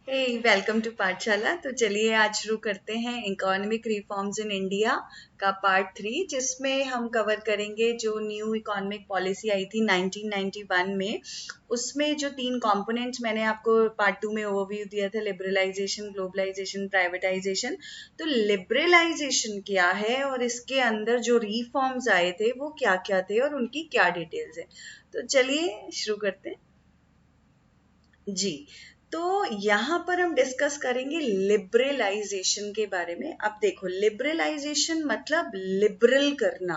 Hey welcome to पाठशाला। तो चलिए आज शुरू करते हैं इकोनॉमिक रिफॉर्म्स इन इंडिया का पार्ट 3, जिसमें हम कवर करेंगे जो न्यू इकोनॉमिक पॉलिसी आई थी 1991 में। उसमें जो 3 कंपोनेंट्स मैंने आपको पार्ट 2 में ओवरव्यू दिया था, लिबरलाइजेशन, ग्लोबलाइजेशन, प्राइवेटाइजेशन। तो लिबरलाइजेशन क्या है और इसके अंदर जो रिफॉर्म्स आए थे वो क्या क्या थे और उनकी क्या डिटेल्स है। तो चलिए शुरू करते हैं जी। तो यहाँ पर हम डिस्कस करेंगे लिबरलाइजेशन के बारे में। अब देखो, लिबरलाइजेशन मतलब लिबरल करना,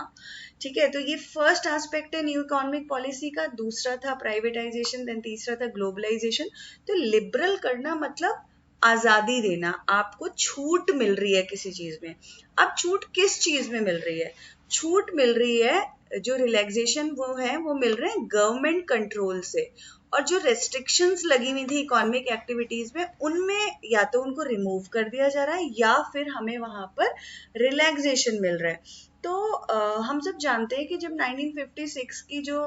ठीक है। तो ये फर्स्ट एस्पेक्ट है न्यू इकोनॉमिक पॉलिसी का। दूसरा था प्राइवेटाइजेशन, देन तीसरा था ग्लोबलाइजेशन। तो लिबरल करना मतलब आजादी देना, आपको छूट मिल रही है किसी चीज में। अब छूट किस चीज में मिल रही है? छूट मिल रही है, जो रिलैक्सेशन वो मिल रहे हैं गवर्नमेंट कंट्रोल से। और जो रेस्ट्रिक्शंस लगी हुई थी इकोनॉमिक एक्टिविटीज में, उनमें या तो उनको रिमूव कर दिया जा रहा है या फिर हमें वहां पर रिलैक्सेशन मिल रहा है। तो हम सब जानते हैं कि जब 1956 की जो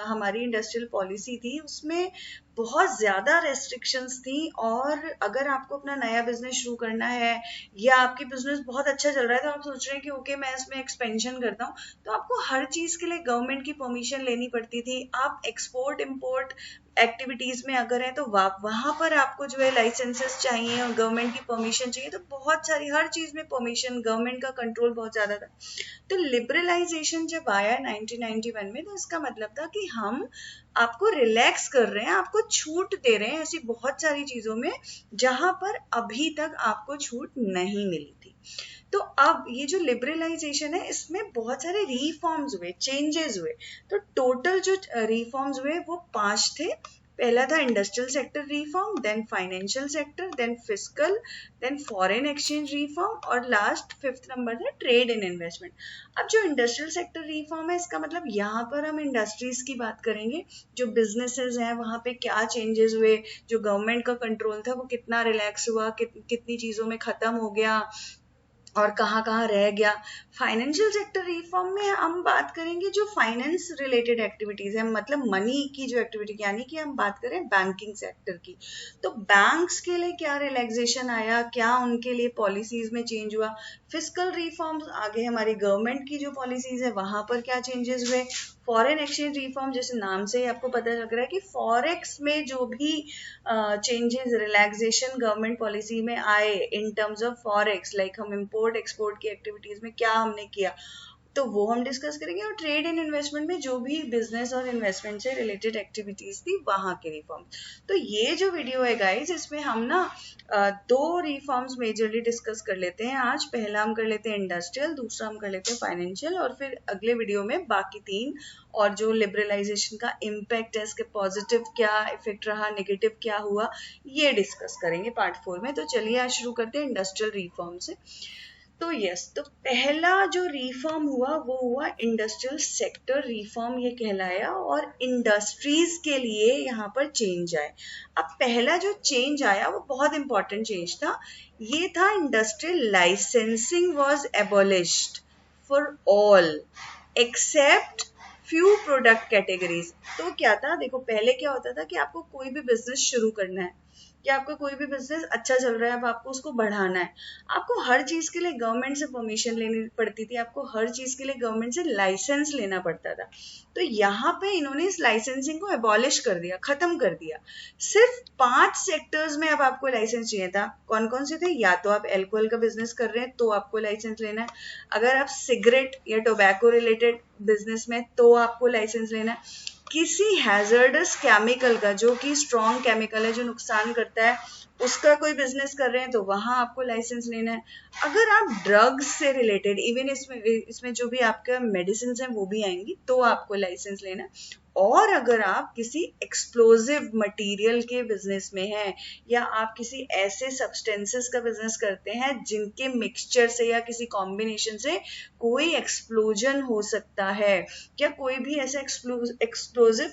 हमारी इंडस्ट्रियल पॉलिसी थी, उसमें बहुत ज्यादा रेस्ट्रिक्शंस थी। और अगर आपको अपना नया बिजनेस शुरू करना है या आपकी बिजनेस बहुत अच्छा चल रहा है, तो आप सोच रहे हैं कि ओके मैं इसमें एक्सपेंशन करता हूँ, तो आपको हर चीज के लिए गवर्नमेंट की परमिशन लेनी पड़ती थी। आप एक्सपोर्ट इम्पोर्ट एक्टिविटीज में अगर है तो वहां पर आपको जो है लाइसेंसेस चाहिए और गवर्नमेंट की परमिशन चाहिए। तो बहुत सारी हर चीज में परमिशन, गवर्नमेंट का कंट्रोल बहुत ज्यादा था। तो लिबरलाइजेशन जब आया 1991 में, तो इसका मतलब था कि हम आपको रिलैक्स कर रहे हैं, आपको छूट दे रहे हैं ऐसी बहुत सारी चीजों में जहां पर अभी तक आपको छूट नहीं मिली थी। तो अब ये जो लिबरलाइजेशन है, इसमें बहुत सारे रिफॉर्म्स हुए, चेंजेस हुए। तो टोटल जो रिफॉर्म्स हुए वो 5 थे। पहला था industrial sector reform, then financial sector, then fiscal, then foreign exchange reform और लास्ट 5th नंबर था ट्रेड एंड इन्वेस्टमेंट। अब जो इंडस्ट्रियल सेक्टर रिफॉर्म है, इसका मतलब यहाँ पर हम इंडस्ट्रीज की बात करेंगे। जो बिजनेसेस हैं वहां पे क्या चेंजेस हुए, जो गवर्नमेंट का कंट्रोल था वो कितना रिलैक्स हुआ, कितनी चीजों में खत्म हो गया और कहाँ कहाँ रह गया। फाइनेंशियल सेक्टर रिफॉर्म में हम बात करेंगे जो फाइनेंस रिलेटेड एक्टिविटीज है, मतलब मनी की जो एक्टिविटी, यानी कि हम बात करें बैंकिंग सेक्टर की। तो बैंक्स के लिए क्या रिलैक्सेशन आया, क्या उनके लिए पॉलिसीज में चेंज हुआ। फिस्कल रिफॉर्म्स, आगे हमारी गवर्नमेंट की जो पॉलिसीज है वहां पर क्या चेंजेस हुए। फॉरेन एक्सचेंज रिफॉर्म, जैसे नाम से ही आपको पता लग रहा है कि फॉरेक्स में जो भी चेंजेस, रिलैक्सेशन गवर्नमेंट पॉलिसी में आए in terms of forex, like हम इंपोर्ट एक्सपोर्ट की एक्टिविटीज में क्या हमने किया, तो वो हम डिस्कस करेंगे। और ट्रेड एंड इन्वेस्टमेंट में जो भी बिजनेस और इन्वेस्टमेंट से रिलेटेड एक्टिविटीज थी वहां के रिफॉर्म। तो ये जो वीडियो है गाइज, इसमें हम ना 2 रिफॉर्म्स मेजरली डिस्कस कर लेते हैं आज। पहला हम कर लेते हैं इंडस्ट्रियल, दूसरा हम कर लेते हैं फाइनेंशियल, और फिर अगले वीडियो में बाकी 3 और जो लिबरलाइजेशन का इम्पैक्ट है, इसके पॉजिटिव क्या इफेक्ट रहा, नेगेटिव क्या हुआ, ये डिस्कस करेंगे पार्ट 4 में। तो चलिए आज शुरू करते हैं इंडस्ट्रियल रिफॉर्म से। तो तो पहला जो रिफॉर्म हुआ वो हुआ इंडस्ट्रियल सेक्टर रिफॉर्म, ये कहलाया। और इंडस्ट्रीज के लिए यहाँ पर चेंज आए। अब पहला जो चेंज आया वो बहुत इंपॉर्टेंट चेंज था। ये था industrial licensing was एबोलिश्ड for all except few product categories. तो क्या था, देखो पहले क्या होता था कि आपको कोई भी बिजनेस शुरू करना है, कि आपका कोई भी बिजनेस अच्छा चल रहा है, अब आपको उसको बढ़ाना है, आपको हर चीज के लिए गवर्नमेंट से परमिशन लेनी पड़ती थी, आपको हर चीज के लिए गवर्नमेंट से लाइसेंस लेना पड़ता था। तो यहाँ पे इन्होंने इस लाइसेंसिंग को एबॉलिश कर दिया, खत्म कर दिया। सिर्फ 5 सेक्टर्स में अब आपको लाइसेंस चाहिए था। कौन कौन से थे? या तो आप एल्कोहल का बिजनेस कर रहे हैं तो आपको लाइसेंस लेना है, अगर आप सिगरेट या टोबैको रिलेटेड बिजनेस में तो आपको लाइसेंस लेना है, किसी हैजर्डस केमिकल का, जो कि स्ट्रॉन्ग केमिकल है, जो नुकसान करता है, उसका कोई बिजनेस कर रहे हैं तो वहां आपको लाइसेंस लेना है। अगर आप ड्रग्स से रिलेटेड, इवन इसमें जो भी आपके मेडिसिन हैं वो भी आएंगी, तो आपको लाइसेंस लेना है। और अगर आप किसी एक्सप्लोजिव मटेरियल के बिजनेस में हैं, या आप किसी ऐसे सब्सटेंसेस का बिजनेस करते हैं जिनके मिक्सचर से या किसी कॉम्बिनेशन से कोई एक्सप्लोजन हो सकता है, या कोई भी ऐसा एक्सप्लोजिव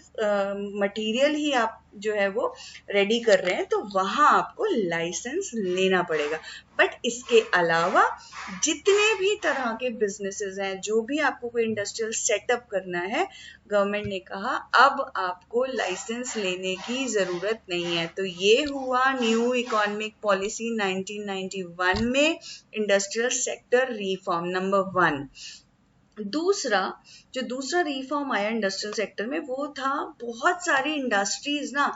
मटेरियल ही आप जो है वो रेडी कर रहे हैं, तो वहाँ आपको लाइसेंस लेना पड़ेगा। बट इसके अलावा जितने भी तरह के बिजनेसेस हैं, जो भी आपको कोई इंडस्ट्रियल सेटअप करना है, गवर्नमेंट ने कहा अब आपको लाइसेंस लेने की ज़रूरत नहीं है। तो ये हुआ न्यू इकोनॉमिक पॉलिसी 1991 में इंडस्ट्रियल सेक्टर रिफॉर्म नंबर 1। दूसरा रिफॉर्म आया इंडस्ट्रियल सेक्टर में, वो था बहुत सारी इंडस्ट्रीज ना,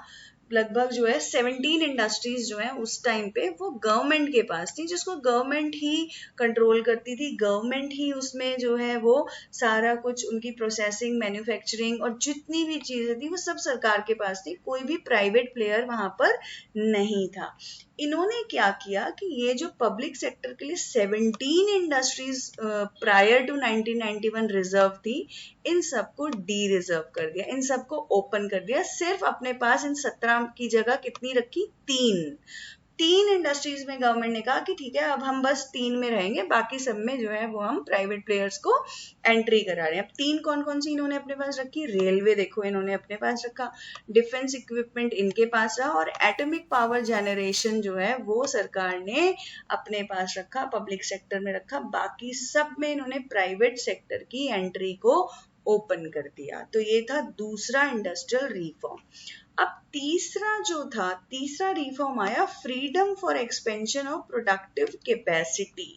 लगभग जो है 17 इंडस्ट्रीज जो है उस टाइम पे वो गवर्नमेंट के पास थी, जिसको गवर्नमेंट ही कंट्रोल करती थी, गवर्नमेंट ही उसमें जो है वो सारा कुछ उनकी प्रोसेसिंग, मैन्युफैक्चरिंग और जितनी भी चीजें थी वो सब सरकार के पास थी, कोई भी प्राइवेट प्लेयर वहां पर नहीं था। इन्होंने क्या किया कि ये जो पब्लिक सेक्टर के लिए 17 इंडस्ट्रीज प्रायर टू 1991 रिजर्व थी, इन सबको डी रिजर्व कर दिया, इन सबको ओपन कर दिया। सिर्फ अपने पास इन 17 की जगह कितनी रखी? 3 इंडस्ट्रीज में गवर्नमेंट ने कहा कि ठीक है, अब हम बस 3 में रहेंगे, बाकी सब में जो है वो हम प्राइवेट प्लेयर्स को एंट्री करा रहे हैं। अब 3 कौन कौन सी इन्होंने अपने पास रखी? रेलवे देखो इन्होंने अपने पास रखा, डिफेंस इक्विपमेंट इनके पास रहा, और एटॉमिक पावर जनरेशन जो है वो सरकार ने अपने पास रखा, पब्लिक सेक्टर में रखा। बाकी सब में इन्होंने प्राइवेट सेक्टर की एंट्री को ओपन कर दिया। तो ये था दूसरा इंडस्ट्रियल रिफॉर्म। अब तीसरा रिफॉर्म आया, freedom for expansion of productive capacity.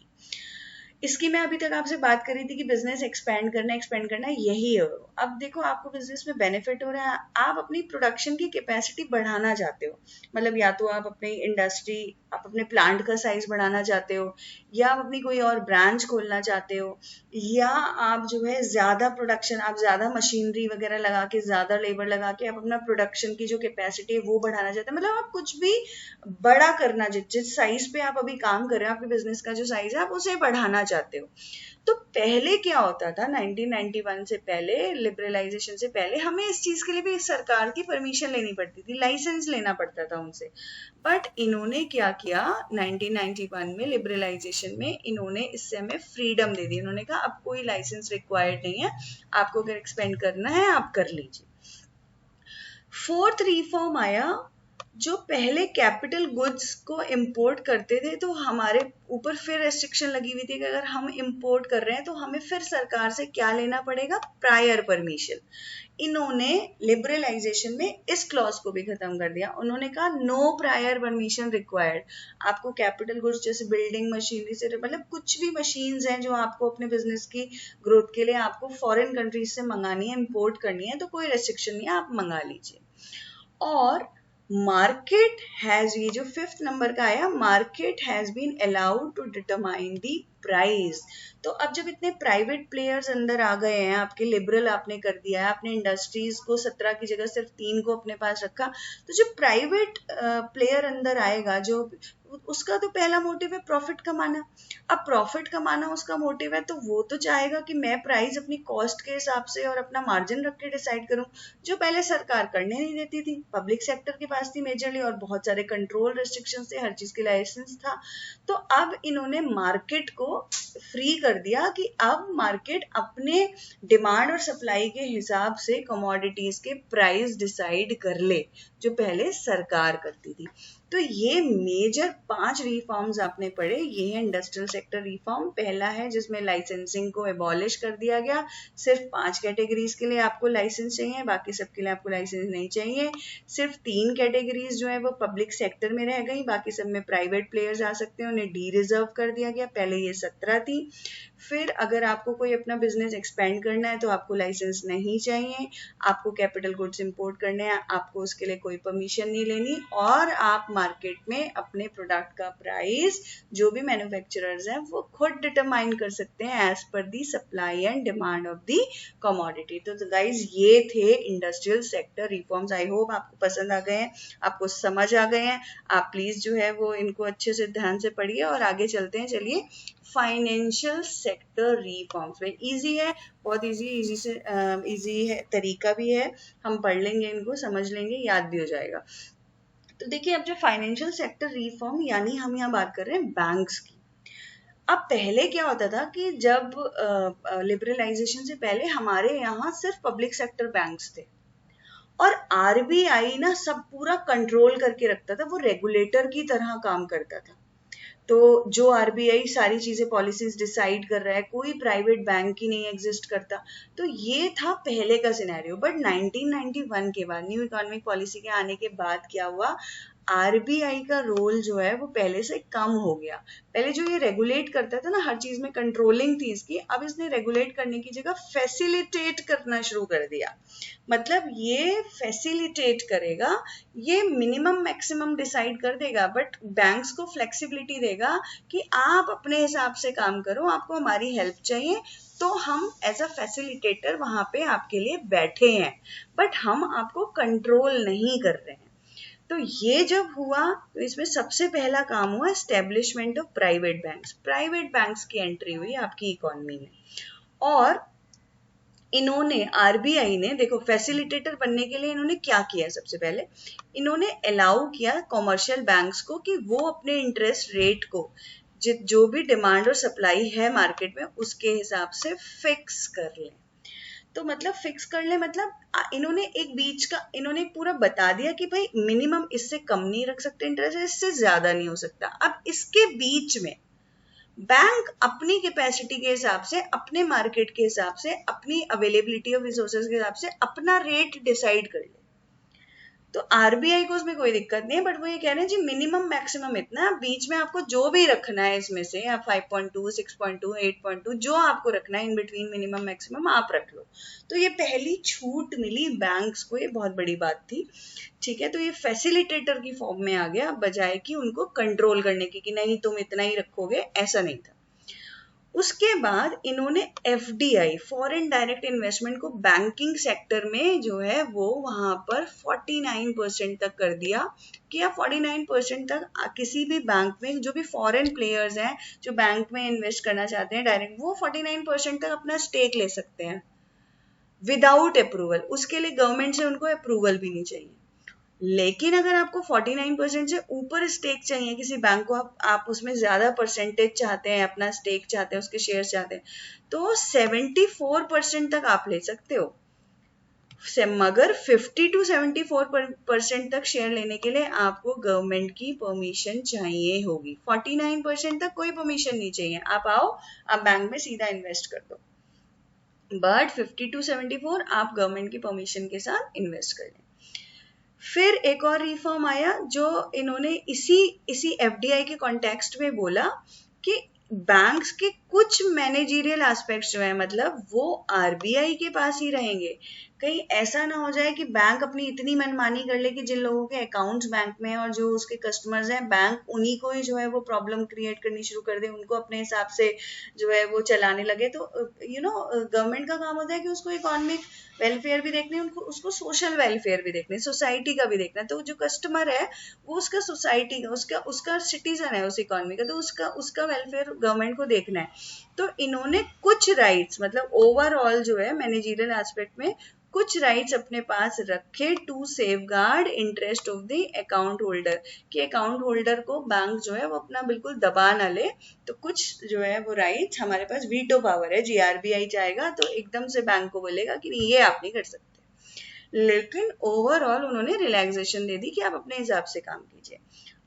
इसकी मैं अभी तक आपसे बात कर रही थी कि बिजनेस एक्सपेंड करना यही है। अब देखो आपको बिजनेस में बेनिफिट हो रहा है, आप अपनी प्रोडक्शन की कैपेसिटी बढ़ाना चाहते हो, मतलब या तो आप अपनी इंडस्ट्री, आप अपने प्लांट का साइज बढ़ाना चाहते हो, या आप अपनी कोई और ब्रांच खोलना चाहते हो, या आप जो है ज्यादा प्रोडक्शन, आप ज्यादा मशीनरी वगैरह लगा के, ज्यादा लेबर लगा के आप अपना प्रोडक्शन की जो कैपेसिटी है वो बढ़ाना चाहते हो, मतलब आप कुछ भी बड़ा करना, जिस साइज पे आप अभी काम कर रहे हो, आपके बिजनेस का जो साइज है आप उसे बढ़ाना चाहते हो। तो पहले क्या होता था, 1991 से पहले, लिबरलाइजेशन से पहले, हमें इस चीज के लिए भी सरकार की परमिशन लेनी पड़ती थी, लाइसेंस लेना पड़ता था उनसे। बट इन्होंने क्या किया 1991 में लिबरलाइजेशन में, इन्होंने इससे हमें फ्रीडम दे दी। इन्होंने कहा अब कोई लाइसेंस रिक्वायर्ड नहीं है, आपको अगर एक्सपेंड करना है आप कर लीजिए। 4th रिफॉर्म आया, जो पहले कैपिटल गुड्स को इंपोर्ट करते थे तो हमारे ऊपर फिर रेस्ट्रिक्शन लगी हुई थी कि अगर हम इंपोर्ट कर रहे हैं तो हमें फिर सरकार से क्या लेना पड़ेगा? Prior permission. इन्होंने लिबरलाइजेशन में इस क्लॉज को भी खत्म कर दिया। उन्होंने कहा नो प्रायर परमिशन रिक्वायर्ड। आपको कैपिटल गुड्स जैसे बिल्डिंग मशीनरी से, मतलब कुछ भी मशीन्स हैं जो आपको अपने बिजनेस की ग्रोथ के लिए आपको फॉरेन कंट्रीज से मंगानी है, इंपोर्ट करनी है, तो कोई रेस्ट्रिक्शन नहीं है, आप मंगा लीजिए। और मार्केट हैज, ये जो 5th नंबर का आया, market has been allowed to determine the price. तो अब जब इतने प्राइवेट प्लेयर्स अंदर आ गए हैं, आपके लिबरल आपने कर दिया है, आपने इंडस्ट्रीज को 17 की जगह सिर्फ 3 को अपने पास रखा, तो जो प्राइवेट प्लेयर अंदर आएगा, जो उसका तो पहला मोटिव है प्रॉफिट कमाना। अब प्रॉफिट कमाना उसका मोटिव है, तो वो तो चाहेगा कि मैं प्राइस अपनी कॉस्ट के हिसाब से और अपना मार्जिन रख के डिसाइड करूं, जो पहले सरकार करने नहीं देती थी, पब्लिक सेक्टर के पास थी मेजरली, और बहुत सारे कंट्रोल रेस्ट्रिक्शन थे, हर चीज के लाइसेंस था। तो अब इन्होंने मार्केट को फ्री कर दिया कि अब मार्केट अपने डिमांड और सप्लाई के हिसाब से कमोडिटीज के प्राइस डिसाइड कर ले, जो पहले सरकार करती थी। तो ये मेजर 5 रिफॉर्म्स आपने पढ़े, ये है इंडस्ट्रियल सेक्टर रिफॉर्म। पहला है जिसमें लाइसेंसिंग को एबॉलिश कर दिया गया, सिर्फ 5 कैटेगरीज के लिए आपको लाइसेंस चाहिए, बाकी सबके लिए आपको लाइसेंस नहीं चाहिए। सिर्फ 3 कैटेगरीज जो है वो पब्लिक सेक्टर में रह गई, बाकी सब में प्राइवेट प्लेयर्स आ सकते हैं, उन्हें डी रिजर्व कर दिया गया। पहले ये 17 थी। फिर अगर आपको कोई अपना बिजनेस एक्सपेंड करना है तो आपको लाइसेंस नहीं चाहिए, आपको कैपिटल गुड्स इंपोर्ट करने हैं, आपको उसके लिए कोई परमिशन नहीं लेनी, और आप मार्केट में अपने प्रोडक्ट का प्राइस जो भी मैन्युफैक्चरर्स हैं वो खुद डिटरमाइन कर सकते हैं as per the supply and demand of the commodity. तो गाइज ये थे industrial sector reforms. I hope आपको पसंद आ गए हैं, आपको समझ आ गए हैं। आप प्लीज जो है वो इनको अच्छे से ध्यान से पढ़िए और आगे चलते हैं। चलिए, फाइनेंशियल सेक्टर रिफॉर्म्स में इजी है, बहुत इजी है, तरीका भी है, हम पढ़ लेंगे इनको, समझ लेंगे, याद भी हो जाएगा। तो देखिए, अब जो फाइनेंशियल सेक्टर रिफॉर्म, यानी हम यहाँ बात कर रहे हैं बैंक्स की। अब पहले क्या होता था कि जब लिबरलाइजेशन से पहले हमारे यहाँ सिर्फ पब्लिक सेक्टर बैंक्स थे, और आरबीआई ना सब पूरा कंट्रोल करके रखता था, वो रेगुलेटर की तरह काम करता था। तो जो आरबीआई सारी चीजें पॉलिसीज डिसाइड कर रहा है, कोई प्राइवेट बैंक ही नहीं एग्जिस्ट करता। तो ये था पहले का सिनेरियो। बट 1991 के बाद, न्यू इकोनॉमिक पॉलिसी के आने के बाद क्या हुआ, आरबीआई का रोल जो है वो पहले से कम हो गया। पहले जो ये रेगुलेट करता था ना, हर चीज में कंट्रोलिंग थी इसकी, अब इसने रेगुलेट करने की जगह फैसिलिटेट करना शुरू कर दिया। मतलब ये फैसिलिटेट करेगा, ये मिनिमम मैक्सिमम डिसाइड कर देगा, बट बैंक्स को फ्लेक्सिबिलिटी देगा कि आप अपने हिसाब से काम करो, आपको हमारी हेल्प चाहिए तो हम एज अ फैसिलिटेटर वहां पे आपके लिए बैठे हैं, बट हम आपको कंट्रोल नहीं कर रहे हैं। तो ये जब हुआ तो इसमें सबसे पहला काम हुआ establishment of private banks. Private banks की एंट्री हुई आपकी इकोनॉमी में, और इन्होंने, आरबीआई ने, देखो फैसिलिटेटर बनने के लिए इन्होंने क्या किया, सबसे पहले इन्होंने अलाउ किया कॉमर्शियल बैंक्स को कि वो अपने इंटरेस्ट रेट को जो भी डिमांड और सप्लाई है मार्केट में उसके हिसाब से फिक्स कर लें। तो मतलब फिक्स कर ले, मतलब इन्होंने एक बीच का, इन्होंने पूरा बता दिया कि भाई मिनिमम इससे कम नहीं रख सकते इंटरेस्ट, इससे ज्यादा नहीं हो सकता। अब इसके बीच में बैंक अपनी कैपेसिटी के हिसाब से, अपने मार्केट के हिसाब से, अपनी अवेलेबिलिटी ऑफ रिसोर्सेज के हिसाब से अपना रेट डिसाइड कर ले। तो आरबीआई को उसमें कोई दिक्कत नहीं है, बट वो ये कह रहे हैं जी मिनिमम मैक्सिमम इतना, बीच में आपको जो भी रखना है इसमें से, आप 5.2, 6.2, 8.2 जो आपको रखना है इन बिटवीन मिनिमम मैक्सिमम आप रख लो। तो ये पहली छूट मिली बैंक्स को, ये बहुत बड़ी बात थी। ठीक है, तो ये फैसिलिटेटर की फॉर्म में आ गया, बजाय कि उनको कंट्रोल करने की कि नहीं तुम इतना ही रखोगे, ऐसा नहीं था। उसके बाद इन्होंने एफडीआई, फॉरेन डायरेक्ट इन्वेस्टमेंट को बैंकिंग सेक्टर में जो है वो वहां पर 49% तक कर दिया कि आप 49% तक किसी भी बैंक में, जो भी फॉरेन प्लेयर्स हैं जो बैंक में इन्वेस्ट करना चाहते हैं डायरेक्ट, वो 49% तक अपना स्टेक ले सकते हैं विदाउट अप्रूवल। उसके लिए गवर्नमेंट से उनको अप्रूवल भी नहीं चाहिए। लेकिन अगर आपको 49% से ऊपर स्टेक चाहिए किसी बैंक को, आप उसमें ज्यादा परसेंटेज चाहते हैं, अपना स्टेक चाहते हैं, उसके शेयर चाहते हैं, तो 74% तक आप ले सकते हो। मगर 50 to 74% तक शेयर लेने के लिए आपको गवर्नमेंट की परमिशन चाहिए होगी। 49% तक कोई परमिशन नहीं चाहिए, आप आओ, आप बैंक में सीधा इन्वेस्ट कर दो। बट 50 to 74 आप गवर्नमेंट की परमिशन के साथ इन्वेस्ट कर लें। फिर एक और रिफॉर्म आया जो इन्होंने इसी एफडीआई के कॉन्टेक्स्ट में बोला कि बैंक्स के कुछ मैनेजरियल एस्पेक्ट्स जो है, मतलब वो आरबीआई के पास ही रहेंगे। कहीं ऐसा ना हो जाए कि बैंक अपनी इतनी मनमानी कर ले कि जिन लोगों के अकाउंट्स बैंक में और जो उसके कस्टमर्स हैं, बैंक उन्हीं को ही जो है वो प्रॉब्लम क्रिएट करनी शुरू कर दे, उनको अपने हिसाब से जो है वो चलाने लगे। तो गवर्नमेंट का काम होता है कि उसको इकोनॉमिक वेलफेयर भी देखने, उनको उसको सोशल वेलफेयर भी देखने, सोसाइटी का भी देखना। तो जो कस्टमर है वो उसका सोसाइटी का, उसका सिटीजन है उस इकोनॉमी का, तो उसका वेलफेयर गवर्नमेंट को देखना है। तो इन्होंने कुछ राइट्स, मतलब ओवरऑल जो है मैनेजरियल एस्पेक्ट में कुछ राइट्स अपने पास रखे to safeguard interest of the account holder, कि अकाउंट होल्डर को बैंक जो है वो अपना बिल्कुल दबा ना ले। तो कुछ जो है वो राइट्स, हमारे पास वीटो पावर है, जीआरबीआई चाहेगा तो एकदम से बैंक को बोलेगा कि नहीं, ये आप नहीं कर सकते। लेकिन ओवरऑल उन्होंने रिलैक्सेशन दे दी कि आप अपने हिसाब से काम कीजिए।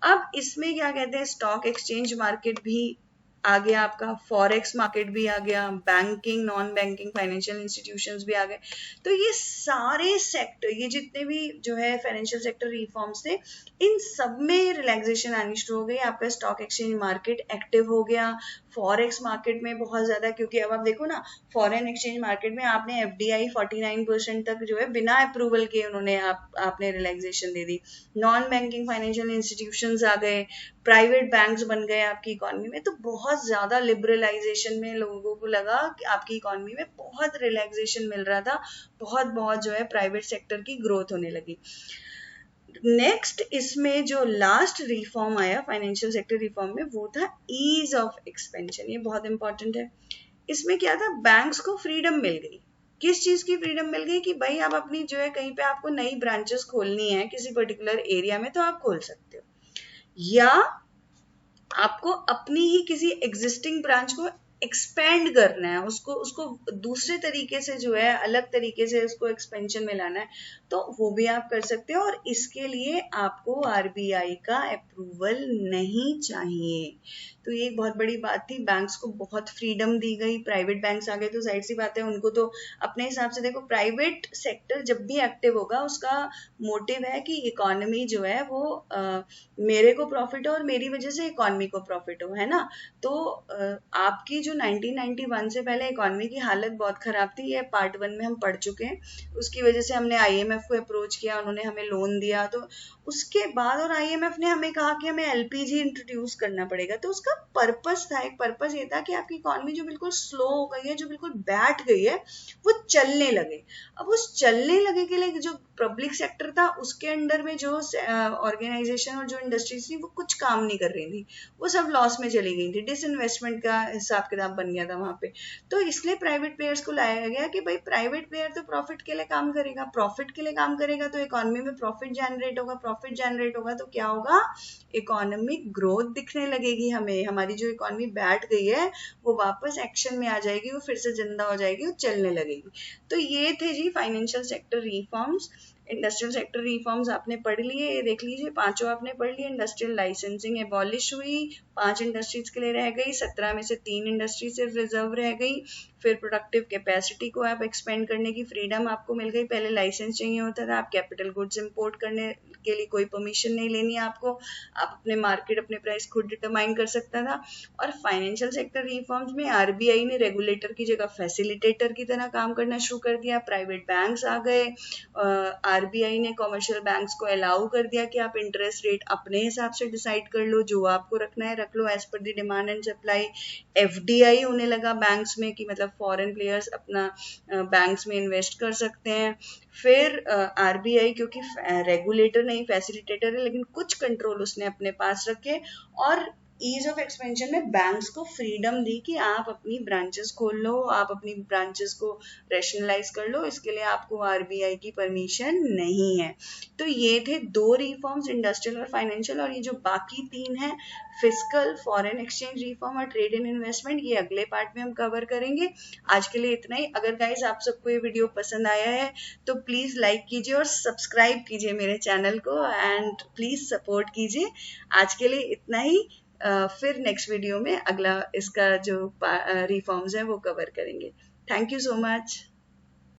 अब इसमें क्या कहते हैं, स्टॉक एक्सचेंज मार्केट भी आ गया, आपका फॉरेक्स मार्केट भी आ गया, banking, non banking financial institutions भी आ गए। तो ये सारे सेक्टर, ये जितने भी जो है फाइनेंशियल सेक्टर रिफॉर्म्स थे, इन सब में रिलैक्सेशन आनी शुरू हो गई। आपका स्टॉक एक्सचेंज मार्केट एक्टिव हो गया, फॉरेक्स मार्केट में बहुत ज्यादा, क्योंकि अब आप देखो ना, फॉरेन एक्सचेंज मार्केट में आपने एफडीआई 49% तक जो है बिना अप्रूवल के उन्होंने आपने रिलैक्सेशन दे दी। नॉन बैंकिंग फाइनेंशियल इंस्टीट्यूशंस आ गए, प्राइवेट बैंक्स बन गए आपकी इकोनॉमी में। तो बहुत ज्यादा लिबरलाइजेशन में लोगों को लगा कि आपकी इकोनॉमी में बहुत रिलैक्सेशन मिल रहा था, बहुत जो है प्राइवेट सेक्टर की ग्रोथ होने लगी। नेक्स्ट इसमें जो लास्ट रिफॉर्म आया फाइनेंशियल सेक्टर रिफॉर्म में, वो था ईज ऑफ एक्सपेंशन। ये बहुत इंपॉर्टेंट है। इसमें क्या था, बैंक्स को फ्रीडम मिल गई। किस चीज की फ्रीडम मिल गई, कि भाई आप अपनी जो है कहीं पे आपको नई ब्रांचेस खोलनी है किसी पर्टिकुलर एरिया में तो आप खोल सकते हो, या आपको अपनी ही किसी एग्जिस्टिंग ब्रांच को एक्सपेंड करना है, उसको उसको दूसरे तरीके से जो है, अलग तरीके से उसको एक्सपेंशन में लाना है, तो वो भी आप कर सकते हो। और इसके लिए आपको आरबीआई का अप्रूवल नहीं चाहिए। तो ये एक बहुत बड़ी बात थी। बैंक्स को बहुत फ्रीडम दी गई, प्राइवेट बैंक्स आ गए तो जाहिर सी बात है उनको तो अपने हिसाब से, देखो प्राइवेट सेक्टर जब भी एक्टिव होगा उसका मोटिव है कि इकोनॉमी जो है वो मेरे को प्रॉफिट हो और मेरी वजह से इकोनॉमी को प्रॉफिट हो, है ना। तो आपकी जो 1991 से पहले इकोनॉमी की हालत बहुत खराब थी, ये पार्ट 1 में हम पढ़ चुके हैं। उसकी वजह से हमने आईएमएफ को अप्रोच किया, उन्होंने हमें लोन दिया। तो उसके बाद और आईएमएफ ने हमें कहा कि हमें एलपीजी इंट्रोड्यूस करना पड़ेगा। तो उसका पर्पस था, एक पर्पस ये था कि आपकी इकोनॉमी जो बिल्कुल स्लो हो गई है, जो बिल्कुल बैठ गई है, वो चलने लगे। अब उस चलने लगे के लिए जो पब्लिक सेक्टर था उसके अंडर में जो ऑर्गेनाइजेशन और जो इंडस्ट्रीज थी वो कुछ काम नहीं कर रही थी, वो सब लॉस में चली गई थी, डिसइन्वेस्टमेंट का हिसाब किताब बन गया था वहां पे। तो इसलिए प्राइवेट प्लेयर्स को लाया गया कि भाई प्राइवेट प्लेयर तो प्रॉफिट के लिए काम करेगा, प्रॉफिट के लिए काम करेगा तो इकोनॉमी में प्रॉफिट जनरेट होगा, प्रॉफिट जनरेट होगा तो क्या होगा, इकोनॉमिक ग्रोथ दिखने लगेगी हमें, हमारी जो इकोनॉमी बैठ गई है वो वापस एक्शन में आ जाएगी, वो फिर से जिंदा हो जाएगी, वो चलने लगेगी। तो ये थे जी financial sector reforms. Industrial sector reforms आपने पढ़ लिए, ये देख लीजिए, पांचों आपने पढ़ लिए। इंडस्ट्रियल लाइसेंसिंग एबॉलिश हुई, 5 इंडस्ट्रीज के लिए रह गई, 17 में से 3 इंडस्ट्री सिर्फ रिजर्व रह गई। फिर प्रोडक्टिव कैपेसिटी को आप एक्सपेंड करने की फ्रीडम आपको मिल गई। पहले लाइसेंस चाहिए होता था, आप कैपिटल गुड्स इंपोर्ट करने के लिए कोई परमिशन नहीं लेनी है आपको, आप अपने मार्केट, अपने प्राइस खुद डिटरमाइन कर सकता था। और फाइनेंशियल सेक्टर रिफॉर्म्स में आरबीआई ने रेगुलेटर की जगह फैसिलिटेटर की तरह काम करना शुरू कर दिया, प्राइवेट बैंक्स आ गए, आरबीआई ने कॉमर्शियल बैंक्स को अलाउ कर दिया कि आप इंटरेस्ट रेट अपने हिसाब से डिसाइड कर लो, जो आपको रखना है रख लो as per the demand and supply. FDI होने लगा बैंक्स में कि मतलब फॉरेन प्लेयर्स अपना बैंक्स में इन्वेस्ट कर सकते हैं। फिर आरबीआई क्योंकि रेगुलेटर नहीं फैसिलिटेटर है, लेकिन कुछ कंट्रोल उसने अपने पास रखे और ईज ऑफ एक्सपेंशन में बैंक्स को फ्रीडम दी कि आप अपनी ब्रांचेस खोल लो, आप अपनी ब्रांचेस को रैशनलाइज कर लो, इसके लिए आपको आरबीआई की परमिशन नहीं है। तो ये थे 2 रिफॉर्म्स, इंडस्ट्रियल और फाइनेंशियल। और ये जो बाकी 3 है, फिस्कल, फॉरेन एक्सचेंज रिफॉर्म और ट्रेड इन इन्वेस्टमेंट, ये अगले पार्ट में हम कवर करेंगे। आज के लिए इतना ही। अगर गाइज आप सबको ये वीडियो पसंद आया है तो प्लीज लाइक कीजिए और सब्सक्राइब कीजिए मेरे चैनल को, एंड प्लीज सपोर्ट कीजिए। आज के लिए इतना ही। फिर नेक्स्ट वीडियो में अगला इसका जो रिफॉर्म्स है वो कवर करेंगे। Thank you so much.